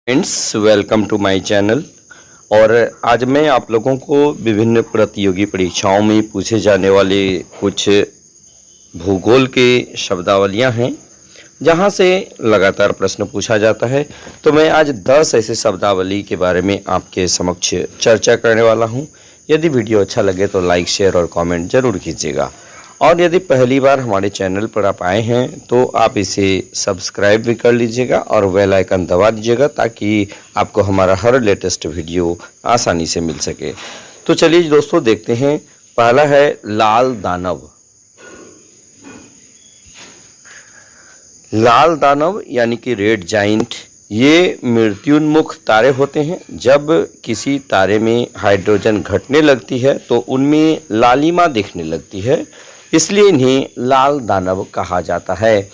Friends, welcome to my channel. और आज मैं आप लोगों को विभिन्न प्रतियोगी परीक्षाओं में पूछे जाने वाले कुछ भूगोल के शब्दावलियां हैं जहां से लगातार प्रश्न पूछा जाता है। तो मैं आज 10 ऐसे शब्दावली के बारे में आपके समक्ष चर्चा करने वाला हूं। यदि वीडियो अच्छा लगे तो लाइक, शेयर और कमेंट जरूर कीजिएगा। और यदि पहली बार हमारे चैनल पर आप आए हैं तो आप इसे सब्सक्राइब भी कर लीजिएगा और बेल आइकन दबा दीजिएगा ताकि आपको हमारा हर लेटेस्ट वीडियो आसानी से मिल सके। तो चलिए दोस्तों देखते हैं। पहला है लाल दानव। लाल दानव यानी कि रेड जाइंट, ये मृत्युन्मुख तारे होते हैं। जब किसी तारे में हाइड्रोजन घटने लगती है तो उनमें लालिमा दिखने लगती है, इसलिए इन्हें लाल दानव कहा जाता है।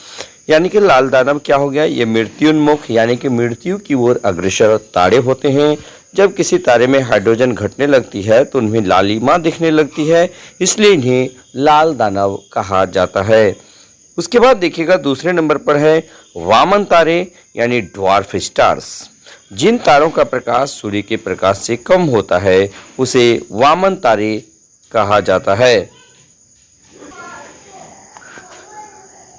यानी कि लाल दानव क्या हो गया, ये मृत्युन्मुख यानी कि मृत्यु की ओर अग्रसर तारे होते हैं। जब किसी तारे में हाइड्रोजन घटने लगती है तो उनमें लालिमा दिखने लगती है, इसलिए इन्हें लाल दानव कहा जाता है। उसके बाद देखिएगा दूसरे नंबर पर है वामन तारे यानी ड्वार्फ स्टार्स। जिन तारों का प्रकाश सूर्य के प्रकाश से कम होता है उसे वामन तारे कहा जाता है।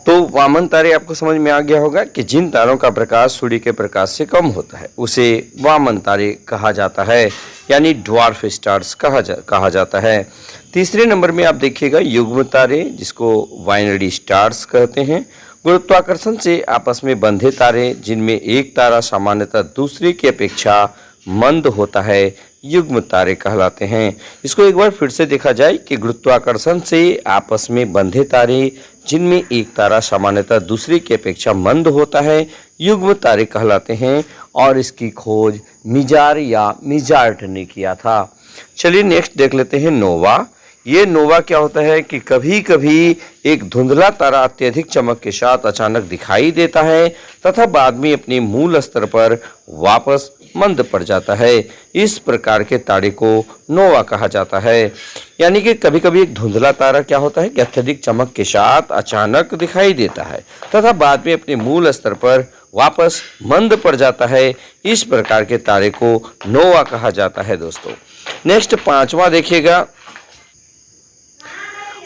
तो वामन तारे आपको समझ में आ गया होगा कि जिन तारों का प्रकाश सूर्य के प्रकाश से कम होता है उसे वामन तारे कहा जाता है, यानी ड्वार्फ स्टार्स कहा जाता है। तीसरे नंबर में आप देखिएगा युग्म तारे, जिसको बाइनरी स्टार्स कहते हैं। गुरुत्वाकर्षण से आपस में बंधे तारे जिनमें एक तारा सामान्यतः दूसरे की अपेक्षा मंद होता है, युग्म तारे कहलाते हैं। इसको एक बार फिर से देखा जाए कि गुरुत्वाकर्षण से आपस में बंधे तारे जिनमें एक तारा सामान्यतः दूसरे की अपेक्षा मंद होता है, युग्म तारे कहलाते हैं। और इसकी खोज मिजार या मिजार्ट ने किया था। चलिए नेक्स्ट देख लेते हैं नोवा। ये नोवा क्या होता है कि कभी कभी एक धुंधला तारा अत्यधिक चमक के साथ अचानक दिखाई देता है तथा बाद में अपने मूल स्तर पर वापस मंद पड़ जाता है। इस प्रकार के तारे को नोवा कहा जाता है। यानी कि कभी कभी एक धुंधला तारा क्या होता है कि अत्यधिक चमक के साथ अचानक दिखाई देता है तथा बाद में अपने मूल स्तर पर वापस मंद पड़ जाता है। इस प्रकार के तारे को नोवा कहा जाता है दोस्तों। नेक्स्ट पांचवा देखिएगा।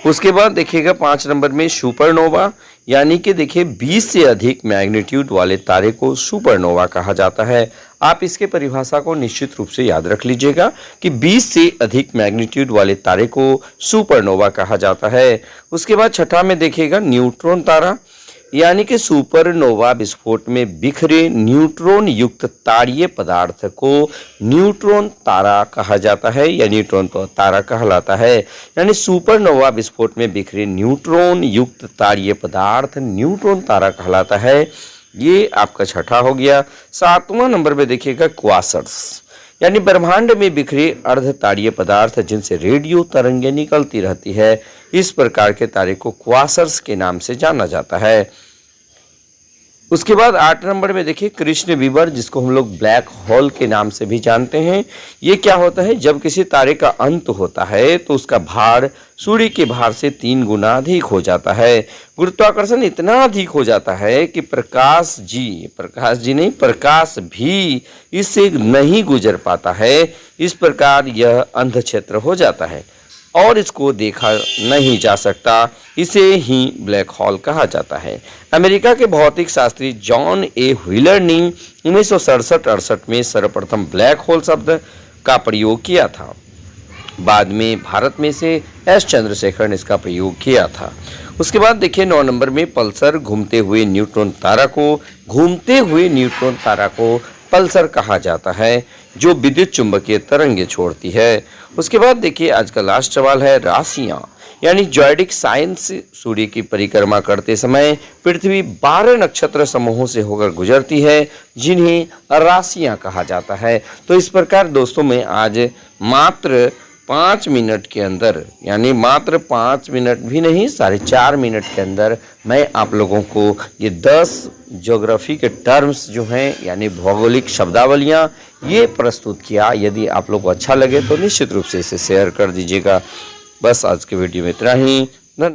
उसके बाद देखिएगा 5 नंबर में सुपरनोवा, यानी कि देखिए 20 से अधिक मैग्नीट्यूड वाले तारे को सुपरनोवा कहा जाता है। आप इसके परिभाषा को निश्चित रूप से याद रख लीजिएगा कि 20 से अधिक मैग्नीट्यूड वाले तारे को सुपरनोवा कहा जाता है। उसके बाद छठा में देखिएगा न्यूट्रॉन तारा, यानी कि सुपरनोवा विस्फोट में बिखरे न्यूट्रॉन युक्त तारीय पदार्थ को न्यूट्रॉन तारा कहा जाता है या न्यूट्रॉन तारा कहलाता है। यानी सुपरनोवा विस्फोट में बिखरे न्यूट्रॉन युक्त तारीय पदार्थ न्यूट्रॉन तारा कहलाता है। ये आपका छठा हो गया। 7वां नंबर पे देखिएगा क्वासर्स, यानी ब्रह्मांड में बिखरे अर्धतारीय पदार्थ जिनसे रेडियो तरंगें निकलती रहती है। इस प्रकार के तारे को क्वासर्स के नाम से जाना जाता है। उसके बाद 8 नंबर में देखिए कृष्ण विवर, जिसको हम लोग ब्लैक होल के नाम से भी जानते हैं। ये क्या होता है, जब किसी तारे का अंत होता है तो उसका भार सूर्य के भार से 3 गुना अधिक हो जाता है। गुरुत्वाकर्षण इतना अधिक हो जाता है कि प्रकाश भी इससे नहीं गुजर पाता है। इस प्रकार यह अंध क्षेत्र हो जाता है और इसको देखा नहीं जा सकता। इसे ही ब्लैक होल कहा जाता है। अमेरिका के भौतिक शास्त्री जॉन ए व्हीलर ने 1967-68 में सर्वप्रथम ब्लैक होल शब्द का प्रयोग किया था। बाद में भारत में से एस चंद्रशेखर ने इसका प्रयोग किया था। उसके बाद देखिए 9 नंबर में पल्सर, घूमते हुए न्यूट्रॉन तारा को पल्सर कहा जाता है, जो विद्युत चुंबकीय तरंगे छोड़ती है। उसके बाद देखिए आज का लास्ट सवाल है राशियां, यानी जॉयडिक साइंस। सूर्य की परिक्रमा करते समय पृथ्वी 12 नक्षत्र समूहों से होकर गुजरती है, जिन्हें राशियां कहा जाता है। तो इस प्रकार दोस्तों मैं आज मात्र 5 मिनट के अंदर, यानी मात्र 5 मिनट भी नहीं 4.5 मिनट के अंदर मैं आप लोगों को ये 10 ज्योग्राफी के टर्म्स जो हैं यानी भौगोलिक शब्दावलियाँ ये प्रस्तुत किया। यदि आप लोग को अच्छा लगे तो निश्चित रूप से इसे शेयर कर दीजिएगा। बस आज के वीडियो में इतना ही।